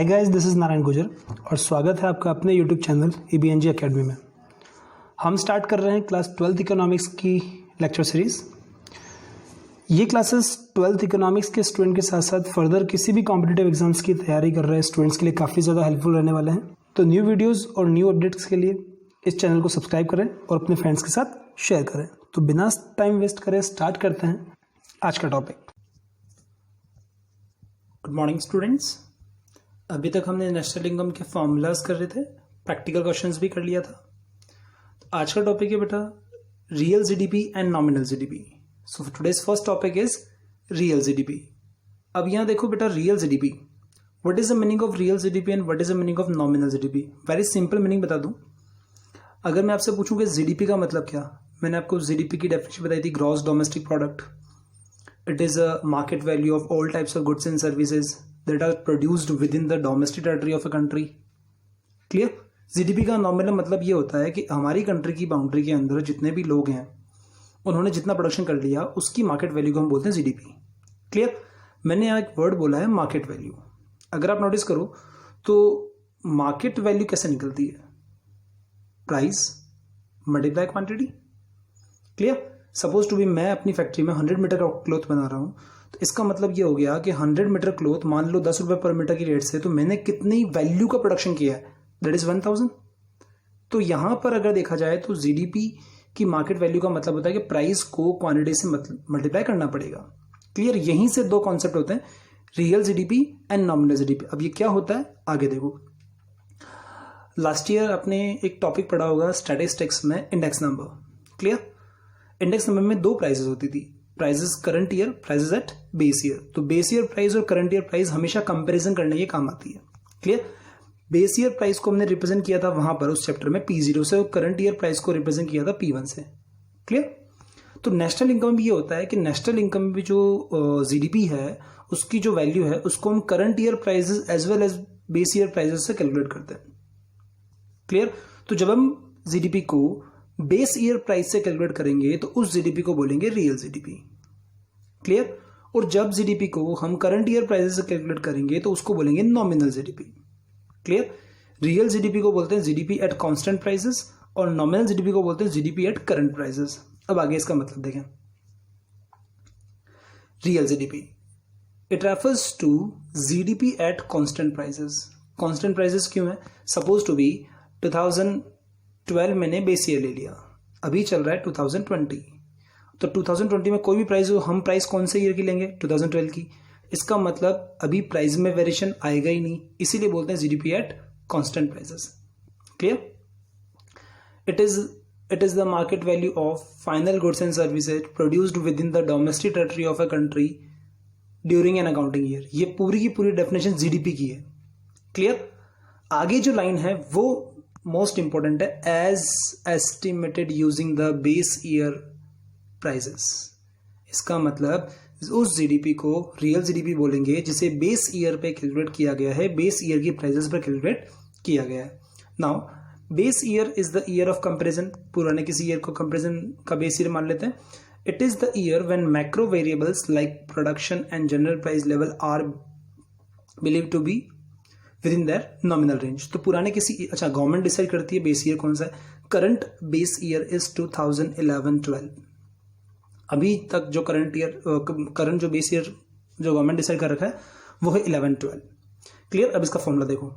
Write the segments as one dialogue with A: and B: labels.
A: Hi guys, this is Narayan गुजर और स्वागत है आपका अपने यूट्यूब चैनल EBNG अकेडमी में। हम स्टार्ट कर रहे हैं क्लास 12th इकोनॉमिक्स की लेक्चर सीरीज़। ये क्लासेस 12th इकोनॉमिक्स के स्टूडेंट के साथ साथ फर्दर किसी भी कॉम्पिटिटिव एग्जाम्स की तैयारी कर रहे स्टूडेंट्स के लिए काफ़ी ज़्यादा हेल्पफुल रहने वाले हैं। तो न्यू वीडियोज़ और न्यू अपडेट्स के लिए इस चैनल को सब्सक्राइब करें और अपने फ्रेंड्स के साथ शेयर करें। तो बिना टाइम वेस्ट करें स्टार्ट करते हैं आज का टॉपिक।
B: Good morning students. अभी तक हमने नेशनल इनकम के फॉर्मूलाज कर रहे थे, प्रैक्टिकल क्वेश्चंस भी कर लिया था। तो आज का टॉपिक है बेटा real GDP and nominal GDP. So today's first topic is real GDP. अब यहाँ देखो बेटा, real GDP, what is the meaning of real GDP and what is the meaning of nominal GDP. Very simple meaning बता दूं। अगर मैं आपसे पूछूं कि जीडीपी का मतलब क्या, मैंने आपको जीडीपी की डेफिनेशन बताई थी, gross domestic product. It is a market value of all types of goods and services that are produced within the domestic territory of a country. Clear? GDP का नॉमिनल मतलब ये होता है कि हमारी कंट्री की बाउंड्री के अंदर जितने भी लोग हैं उन्होंने जितना प्रोडक्शन कर लिया उसकी मार्केट वैल्यू को हम बोलते हैं जीडीपी। क्लियर? मैंने यहाँ एक वर्ड बोला है मार्केट वैल्यू। अगर आप नोटिस करो तो मार्केट वैल्यू कैसे निकलती है? Price multiply quantity. Clear? Suppose to be मैं अपनी फैक्ट्री में 100 मीटर का क्लोथ बना रहा हूँ, तो इसका मतलब ये हो गया कि 100 मीटर क्लोथ मान लो 10 रुपए पर मीटर की रेट से, तो मैंने कितनी वैल्यू का प्रोडक्शन किया है, दैट इज 1000। तो यहां पर अगर देखा जाए तो जीडीपी की मार्केट वैल्यू का मतलब होता है कि प्राइस को क्वांटिटी से मल्टीप्लाई करना पड़ेगा। क्लियर? यहीं से दो कॉन्सेप्ट होते हैं, real GDP and nominal GDP. अब ये क्या होता है आगे देखो। लास्ट ईयर आपने एक टॉपिक पढ़ा होगा स्टैटिस्टिक्स में, index number. Clear? Index number में दो प्राइसेस होती थी, prices current year, prices at base year. तो बेस ईयर प्राइस और करंट ईयर प्राइस हमेशा कंपैरिजन करने के काम आती है। क्लियर? बेस ईयर प्राइस को हमने रिप्रेजेंट किया था वहां पर उस चैप्टर में P0 से, और करंट ईयर प्राइस को रिप्रेजेंट किया था P1 से। क्लियर? तो नेशनल इनकम भी ये होता है कि नेशनल इनकम में जो जीडीपी है उसकी जो वैल्यू है उसको हम current year prices as well as base year prices से कैलकुलेट करते हैं। क्लियर? तो जब हम जीडीपी को बेस ईयर प्राइस से कैलकुलेट करेंगे तो उस जीडीपी को बोलेंगे रियल जीडीपी। क्लियर? और जब जीडीपी को हम करंट ईयर प्राइस से कैलकुलेट करेंगे तो उसको बोलेंगे nominal GDP. Clear? Real GDP को बोलते हैं जीडीपी एट कांस्टेंट प्राइसेस और नॉमिनल जीडीपी को बोलते हैं जीडीपी एट करंट प्राइसेस। अब आगे इसका मतलब देखें। Real GDP, it refers to GDP at constant prices. Constant prices क्यों है? सपोज टू बी 2012 मैंने बेस ईयर ले लिया, अभी चल रहा है 2020, तो 2020 में कोई भी प्राइस हो, हम प्राइस कौन से ईयर की लेंगे? 2012 की। इसका मतलब अभी प्राइस में वेरिएशन आएगा ही नहीं, इसीलिए बोलते हैं GDP at constant prices. Clear? It is the market value of final goods and services produced within the domestic territory of a country during an accounting year. ये पूरी की पूरी डेफिनेशन जीडीपी की है। क्लियर? आगे जो line है वो मोस्ट इंपॉर्टेंट है, as estimated using the base year prices. इसका मतलब उस जीडीपी को रियल जीडीपी बोलेंगे जिसे बेस ईयर पे कैलकुलेट किया गया है, बेस ईयर की प्राइसेस पर कैलकुलेट किया गया है। Now base year is the year of comparison. पुराने किसी ईयर को कंपैरिजन का बेस ईयर मान लेते हैं। It is the year when macro variables like production and general price level are believe to be within their nominal range. तो पुराने किसी, अच्छा गवर्नमेंट डिसाइड करती है बेस ईयर कौन सा है। Current base year is 2011-12। अभी तक जो करंट जो बेस ईयर जो गवर्नमेंट डिसाइड कर रखा है वो है 11-12। क्लियर? अब इसका फॉर्मूला देखो,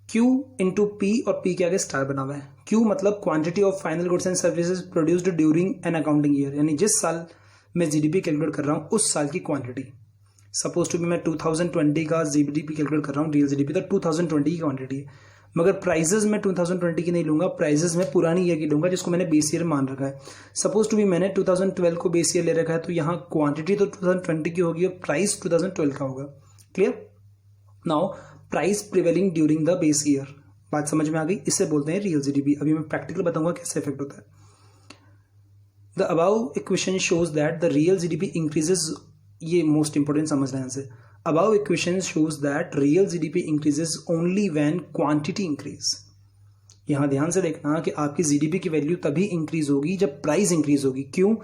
B: Q इंटू P और P के आगे स्टार बना हुआ है। Q मतलब quantity of final goods and services produced during an accounting year, यानी जिस साल मैं जीडीपी कैलकुलेट कर रहा हूं उस साल की क्वांटिटी। सपोज टू भी मैं 2020 का जीडीपी कैलकुलेट कर रहा हूँ, रियल जीडीपी, तो 2020 की क्वांटिटी है। मगर प्राइजेस में 2020 की नहीं लूंगा, प्राइजेस में पुरानी ईयर की लूंगा जिसको मैंने बेस ईयर मान रखा है। सपोज टू भी मैंने 2012 को बेस ईयर ले रखा है, तो यहाँ क्वांटिटी तो 2020 की होगी और प्राइस 2012 का होगा। Clear? Now price prevailing during the base year, बात समझ में आ गई? इसे बोलते हैं रियल जीडीपी। अभी मैं प्रैक्टिकल बताऊंगा कैसे इफेक्ट होता है। The above equation shows that the real GDP increases, ये मोस्ट इंपोर्टेंट समझ रहे हैं से। Above equation shows that real GDP increases only when quantity increase। यहां ध्यान से देखना कि आपकी जीडीपी की वैल्यू तभी इंक्रीज होगी जब प्राइस इंक्रीज होगी। क्यों?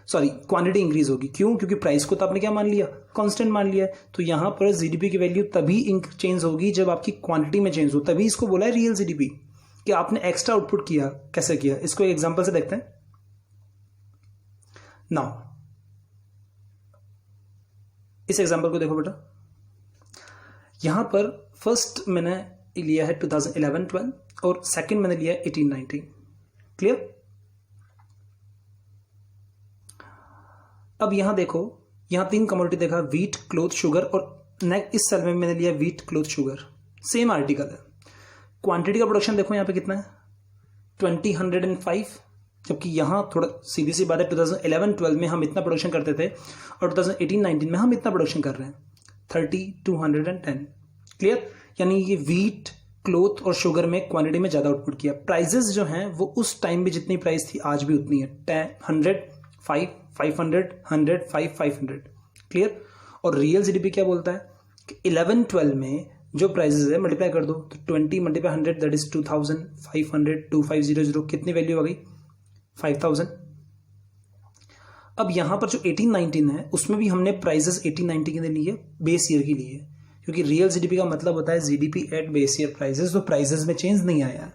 B: सॉरी क्वांटिटी इंक्रीज होगी। क्यों? क्योंकि प्राइस को तो आपने क्या मान लिया, कांस्टेंट मान लिया है। तो यहां पर जीडीपी की वैल्यू तभी चेंज होगी जब आपकी क्वांटिटी में चेंज हो, तभी इसको बोला है रियल जीडीपी कि आपने एक्स्ट्रा आउटपुट किया। कैसे किया, इसको एक एग्जांपल से देखते हैं। नाउ इस एग्जांपल को देखो बेटा, यहां पर फर्स्ट मैंने लिया है 2011-12 और सेकंड मैंने लिया है 18-19। क्लियर? अब यहां देखो, यहां 3 कमोडिटी देखा, व्हीट, क्लोथ, शुगर, और नेक्स्ट इस सेल में मैंने लिया wheat, cloth, sugar, same article है। क्वांटिटी का प्रोडक्शन देखो यहां पे कितना है, 2005, जबकि यहां थोड़ा सीधी सी बात है 2011-12 में हम इतना प्रोडक्शन करते थे और 2018-19 में हम इतना प्रोडक्शन कर रहे हैं 30-210। क्लियर? यानी ये व्हीट, क्लोथ और शुगर में क्वांटिटी में ज्यादा आउटपुट किया। प्राइजेस जो हैं वो उस टाइम भी जितनी प्राइस थी आज भी उतनी है, 100, 5, 500, 100, 5, 500। क्लियर? और रियल जीडीपी क्या बोलता है कि 11-12 में जो प्राइजेस है मल्टीप्लाई कर दो, तो 20 मल्टीप्लाई 100 दैट इज 2500, 2500, कितनी वैल्यू आ गई, 5000। अब यहां पर जो 18-19 है उसमें भी हमने प्राइजेस 18-19 के लिए बेस ईयर की लिए, क्योंकि रियल जीडीपी का मतलब होता है GDP at base year prices, तो प्राइजेस में चेंज नहीं आया है।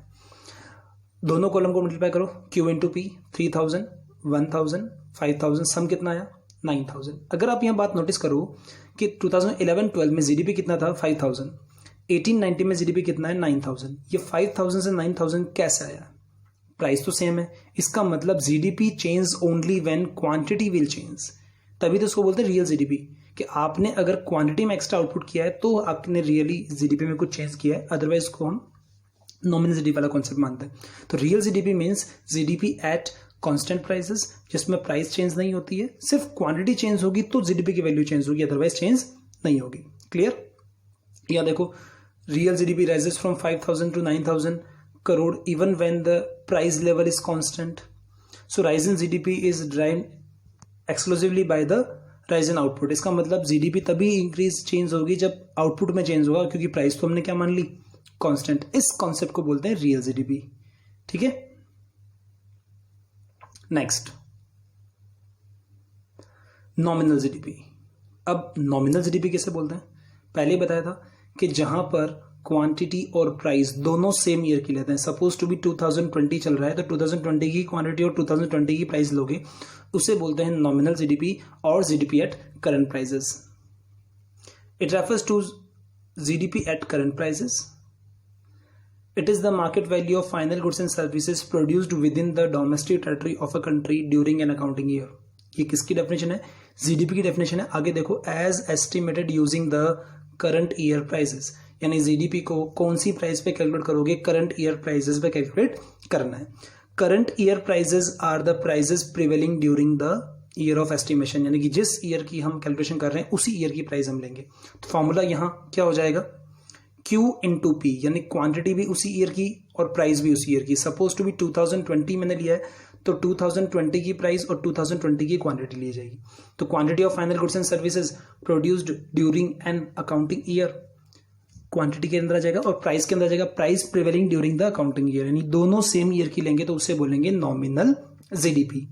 B: दोनों कॉलम को मल्टीप्लाई करो, Q इंटू पी, 3000, 1000, 5000, सम कितना आया, 9000। अगर आप यहां बात नोटिस करो कि 2011-12 में जीडीपी कितना था, 5000, 18-19 में जीडीपी कितना है, 9000। ये 5000 से 9000 कैसे आया? प्राइस तो सेम है, इसका मतलब GDP change only when quantity will change, तभी तो इसको बोलते हैं रियल जीडीपी, कि आपने अगर क्वांटिटी में एक्स्ट्रा आउटपुट किया है तो आपने रियली जीडीपी में कुछ चेंज किया है, अदरवाइज को हम नॉमिनल जीडीपी वाला कॉन्सेप्ट मानते हैं। तो real GDP means GDP at constant prices, जिसमें प्राइस चेंज नहीं होती है, सिर्फ क्वांटिटी चेंज होगी तो जीडीपी की वैल्यू चेंज होगी, अदरवाइज चेंज नहीं होगी। क्लियर? या देखो, real GDP rises from 5000 to 9000 crore even when the price level is constant. So rise in GDP is driven exclusively by the rise in output. इसका मतलब GDP तभी increase change होगी जब output में चेंज होगा, क्योंकि प्राइस तो हमने क्या मान ली, कांस्टेंट। इस कॉन्सेप्ट को बोलते हैं रियल जीडीपी। ठीक है, नेक्स्ट नॉमिनल जीडीपी। अब नॉमिनल जीडीपी कैसे बोलते हैं, पहले ही बताया था कि जहां पर क्वांटिटी और प्राइस दोनों सेम ईयर की लेते हैं। सपोज टू बी 2020 चल रहा है, तो 2020 की क्वांटिटी और 2020 की प्राइस लोगे, उसे बोलते हैं नॉमिनल जीडीपी और GDP at current prices. It refers to GDP at current prices. It is the market value of final goods and services produced within the domestic territory of a country during an accounting year. ये किसकी definition है, GDP की definition है। आगे देखो, as estimated using the current year prices, यानी GDP को कौन सी प्राइस पे कैलकुलेट करोगे, करंट ईयर प्राइसेस पे कैलकुलेट करना है। Current year prices are the prices prevailing during the year of estimation, यानी कि जिस ईयर की हम कैलकुलेशन कर रहे हैं उसी ईयर की प्राइस हम लेंगे। तो फॉर्मूला यहां क्या हो जाएगा, Q इंटू पी, यानी क्वांटिटी भी उसी ईयर की और प्राइस भी उसी ईयर की। सपोज टू बी 2020 मैंने लिया है, तो 2020 की प्राइस और 2020 की क्वांटिटी ली जाएगी। तो quantity of final goods and services produced during an accounting year, quantity के अंदर आ जाएगा, और प्राइस के अंदर आ जाएगा price prevailing during the accounting year, यानी दोनों सेम ईयर की लेंगे तो उसे बोलेंगे नॉमिनल जीडीपी।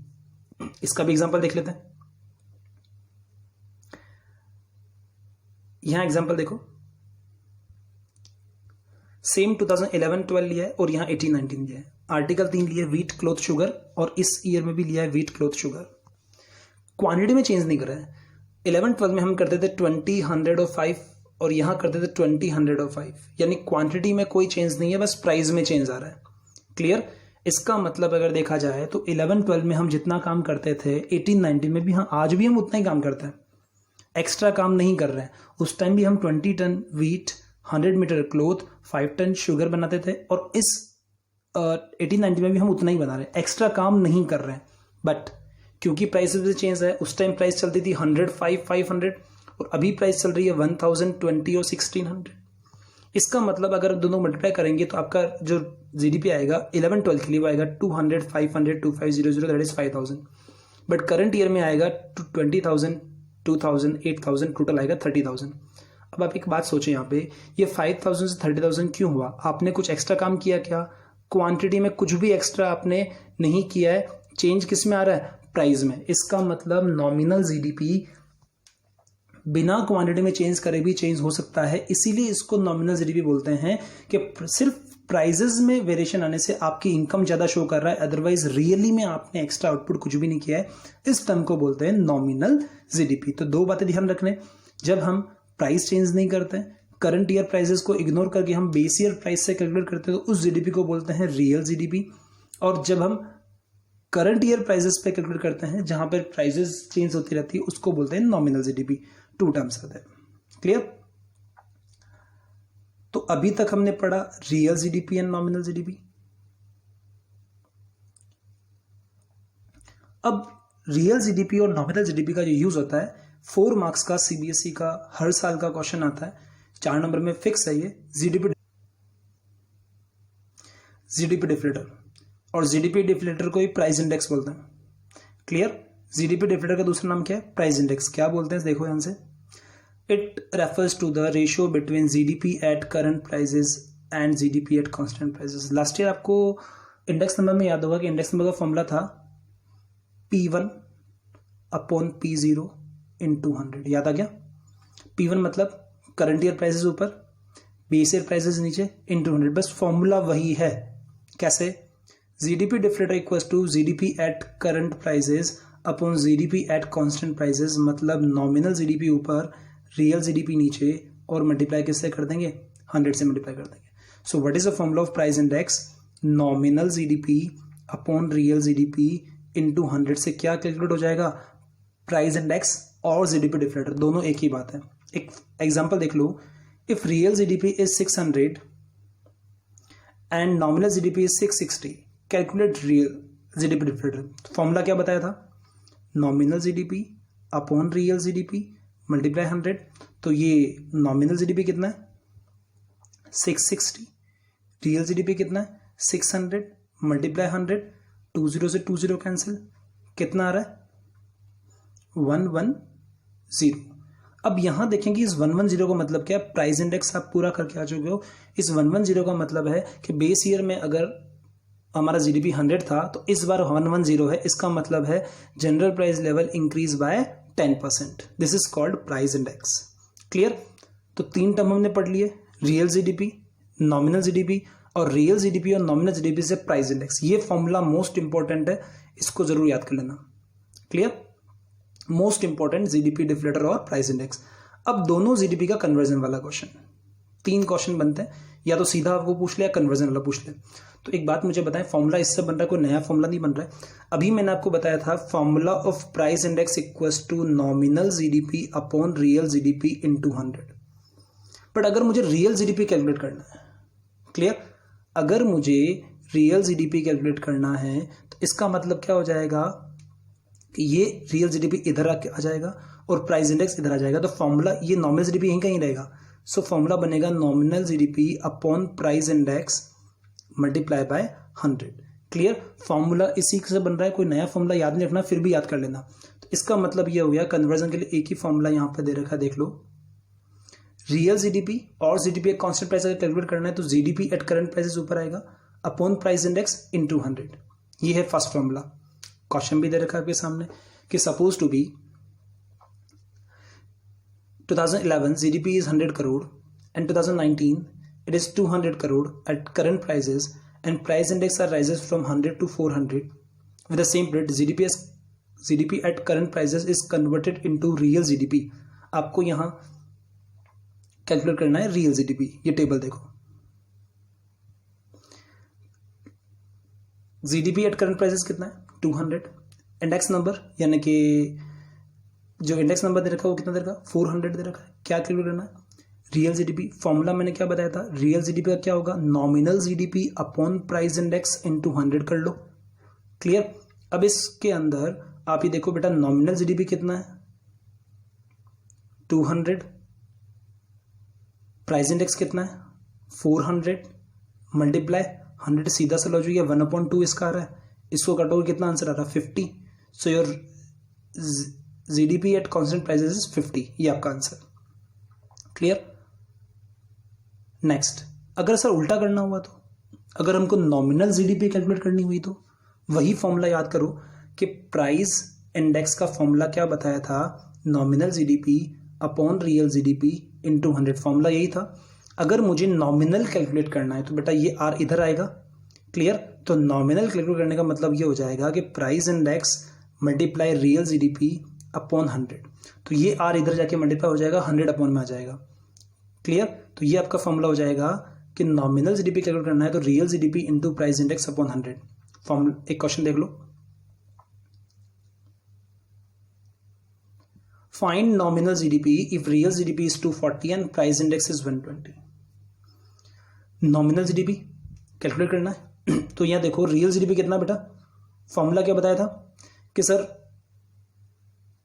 B: इसका भी एग्जांपल देख लेते हैं। यहां एग्जांपल देखो, सेम 2011-12 लिया है और यहां 18-19 लिया है। आर्टिकल 3 लिया है व्हीट, क्लोथ, शुगर, और इस ईयर में भी लिया है व्हीट, क्लोथ, शुगर। क्वांटिटी में चेंज नहीं कर रहा है। 11-12 में हम करते थे 20, 100 और 5, और यहां करते थे 20, 100 और 5, यानी क्वांटिटी में कोई चेंज नहीं है, बस प्राइस में चेंज आ रहा है। क्लियर? इसका मतलब अगर देखा जाए तो 11-12 में हम जितना काम करते थे 18-19 में भी आज भी हम उतना ही काम करते हैं, एक्स्ट्रा काम नहीं कर रहे हैं। उस टाइम भी हम 20 ton wheat, 100 metre cloth, 5 ton sugar बनाते थे, और इस 18-19 में भी हम उतना ही बना रहे हैं, एक्स्ट्रा काम नहीं कर रहे हैं। बट क्योंकि प्राइसेस भी चेंज है, उस टाइम प्राइस चलती थी 100, 5, 500, और अभी प्राइस चल रही है 1000, 20 और 1600। इसका मतलब अगर दोनों मल्टीप्लाई करेंगे तो आपका जो जीडीपी आएगा 11-12 के लिए वो आएगा 200, 500, 2500, that is 5000। But current year में आएगा 20,000, 2000, 8000, टोटल आएगा 30,000। अब आप एक बात सोचें, यहाँ पे ये 5000 से 30,000 क्यों हुआ? आपने कुछ एक्स्ट्रा काम किया क्या? क्वांटिटी में कुछ भी एक्स्ट्रा आपने नहीं किया है, चेंज किस में आ रहा है? प्राइस में। इसका मतलब नॉमिनल जीडीपी बिना क्वांटिटी में चेंज करे भी चेंज हो सकता है, इसीलिए इसको नॉमिनल जीडीपी बोलते हैं कि सिर्फ प्राइजेस में वेरिएशन आने से आपकी इनकम ज्यादा शो कर रहा है, अदरवाइज रियली में आपने एक्स्ट्रा आउटपुट कुछ भी नहीं किया है। इस टर्म को बोलते हैं नॉमिनल जीडीपी। तो दो बातें ध्यान रखने, जब हम प्राइस चेंज नहीं करते, करंट ईयर प्राइसेस को इग्नोर करके हम बेस ईयर प्राइस से कैलकुलेट करते हैं, तो उस जीडीपी को बोलते हैं रियल जीडीपी। और जब हम करंट ईयर प्राइसेस पे कैलकुलेट करते हैं जहां पर प्राइसेस चेंज होती रहती है, उसको बोलते हैं नॉमिनल जीडीपी। टू टर्म्स आते हैं। क्लियर? तो अभी तक हमने पढ़ा real GDP and nominal GDP. अब रियल जीडीपी और नॉमिनल जीडीपी का जो यूज होता है, 4 मार्क्स का सीबीएसई का हर साल का क्वेश्चन आता है, 4 नंबर में फिक्स है ये, जीडीपी डिफ्लेटर। और जीडीपी डिफ्लेटर को ही प्राइस इंडेक्स बोलते हैं। क्लियर? जीडीपी डिफ्लेटर का दूसरा नाम क्या है? Price index. क्या बोलते हैं देखो यहां से, it refers to the ratio between GDP at current prices and GDP at constant prices. Last year आपको इंडेक्स नंबर में याद होगा कि इंडेक्स नंबर का फॉर्मूला था P1 अपॉन P0 इंटू 100। याद आ गया? P1 मतलब करंट ईयर प्राइसेस ऊपर, बेस ईयर प्राइसेस नीचे, इंटू 100। बस फॉर्मूला वही है। कैसे? GDP deflator equals to GDP at current prices upon GDP at constant prices. मतलब नॉमिनल जीडीपी ऊपर, रियल जीडीपी नीचे, और मल्टीप्लाई किससे कर देंगे? 100 से मल्टीप्लाई कर देंगे। So what is the formula of price index? Nominal GDP upon real GDP into 100 से क्या कैलकुलेट हो जाएगा? प्राइस इंडेक्स और जीडीपी डिफ्लेटर दोनों एक ही बात है। एक एग्जांपल देख लो, if real GDP is 600 and nominal GDP is 660, calculate real GDP deflator. Formula क्या बताया था? Nominal GDP upon real GDP multiply 100। तो ये नॉमिनल जीडीपी कितना है? 660। रियल जीडीपी कितना है? 600 मल्टीप्लाई 100। 20 से 20 कैंसिल, कितना आ रहा है? 110। अब यहां देखेंगे इस 110 का मतलब क्या है? प्राइस इंडेक्स आप पूरा करके आ चुके हो। इस 110 का मतलब है कि बेस ईयर में अगर हमारा जीडीपी 100 था तो इस बार 110 है। इसका मतलब है general price level increase by 10%। This is called price index. Clear? तो 3 टर्म हमने पढ़ लिए, रियल जीडीपी, नॉमिनल जीडीपी, और रियल जीडीपी और नॉमिनल जीडीपी से प्राइस इंडेक्स। ये फॉर्मूला मोस्ट इंपॉर्टेंट है, इसको जरूर याद कर लेना। Clear? Most important GDP deflator और प्राइस इंडेक्स। अब दोनों जीडीपी का कन्वर्जन वाला क्वेश्चन, 3 क्वेश्चन बनते हैं, या तो सीधा आपको पूछ ले या कन्वर्जन वाला पूछ ले। तो एक बात मुझे बताएं, फॉर्मूला इससे बन रहा है, कोई नया फॉर्मूला नहीं बन रहा है। अभी मैंने आपको बताया था formula of price index equals to nominal GDP upon real GDP into 100। But अगर मुझे रियल जीडीपी कैलकुलेट करना है, क्लियर, अगर मुझे रियल जीडीपी कैलकुलेट करना है तो इसका मतलब क्या हो जाएगा कि ये रियल जीडीपी इधर आ जाएगा और प्राइस इंडेक्स इधर आ जाएगा। तो फॉर्मूला, ये नॉमिनल जीडीपी यहीं कहीं रहेगा। सो फॉर्मूला बनेगा nominal GDP upon price index multiply by 100। Clear? Formula इसी से बन रहा है, कोई नया फॉर्मूला याद नहीं रखना, फिर भी याद कर लेना। तो इसका मतलब ये हो गया, कन्वर्जन के लिए एक ही फॉर्मूला यहां पे दे रखा है, देख लो। रियल जीडीपी और जीडीपी एक कांस्टेंट प्राइस अगर कैलकुलेट करना है तो जीडीपी एट करंट प्राइसेस ऊपर आएगा अपॉन प्राइस इंडेक्स इनटू 100। ये है फर्स्ट फॉर्मूला। क्वेश्चन भी दे रखा है आपके सामने कि suppose to be 2011 GDP is 100 crore and 2019 it is 200 crore at current prices and price index are rises from 100 to 400 with the same period GDP at current prices is converted into real GDP। आपको यहां calculate करना है real GDP. ये table देखो, GDP at current prices कितना है? 200। Index number यानी कि जो इंडेक्स नंबर दे रखा है वो कितना दे रखा है? 400 दे रखा है। क्या कैलकुलेट करना है? Real GDP. फॉर्मूला मैंने क्या बताया था? रियल जीडीपी का क्या होगा? Nominal GDP upon price index into 100 कर लो। क्लियर? अब इसके अंदर आप ये देखो बेटा, नॉमिनल जीडीपी कितना है? 200। प्राइस इंडेक्स कितना है? 400 मल्टीप्लाई 100। सीधा सा लॉजिक है, 1/2 इसका आ रहा है। इसको कटोगे कितना आंसर आ रहा है? 50। So your GDP at constant prices is 50। ये आपका आंसर। क्लियर? नेक्स्ट, अगर सर उल्टा करना हुआ तो, अगर हमको नॉमिनल जीडीपी कैलकुलेट करनी हुई तो वही फॉर्मूला याद करो कि प्राइस इंडेक्स का फॉर्मूला क्या बताया था, nominal GDP upon real GDP into 100, formula यही था। अगर मुझे नॉमिनल कैलकुलेट करना है तो बेटा ये आर इधर आएगा, क्लियर। तो नॉमिनल कैलकुलेट करने का मतलब ये हो जाएगा कि price index multiply real GDP upon 100, तो ये आर इधर जाके मल्टीप्लाई हो जाएगा, 100 अपॉन में आ जाएगा, क्लियर। तो ये आपका फॉर्मूला हो जाएगा कि नॉमिनल जीडीपी कैलकुलेट करना है तो real GDP into price index upon 100। Formula एक क्वेश्चन देख लो, find nominal GDP if real GDP is 240 and price index is 120। Nominal GDP calculate करना है तो यहां देखो रियल जीडीपी कितना बेटा, फॉर्मूला क्या बताया था कि सर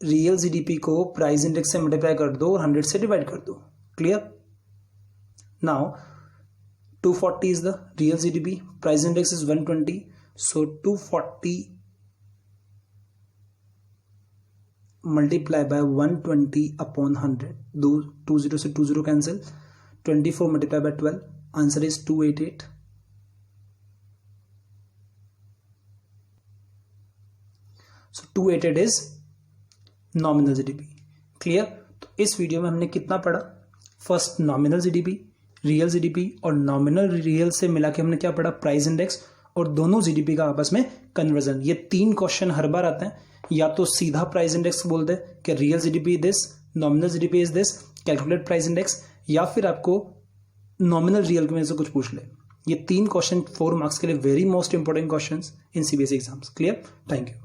B: रियल जीडीपी को प्राइस इंडेक्स से मल्टीप्लाई कर दो और 100 से डिवाइड कर दो, clear. Now 240 is the real GDP, price index is 120, so 240 multiply by 120 upon 100, 20 से 20 cancel, 24 multiply by 12, answer is 288. So 288 is nominal GDP, clear। तो इस वीडियो में हमने कितना पढ़ा, first nominal GDP, real GDP और नॉमिनल रियल से मिला के हमने क्या पढ़ा, प्राइस इंडेक्स और दोनों जीडीपी का आपस में कन्वर्जन। ये 3 क्वेश्चन हर बार आते हैं, या तो सीधा प्राइस इंडेक्स बोल दे कि real GDP this, nominal GDP is this, calculate price index, या फिर आपको नॉमिनल रियल में से कुछ पूछ ले। ये 3 क्वेश्चन 4 मार्क्स के लिए very most important question in CBSE exams, clear. Thank you.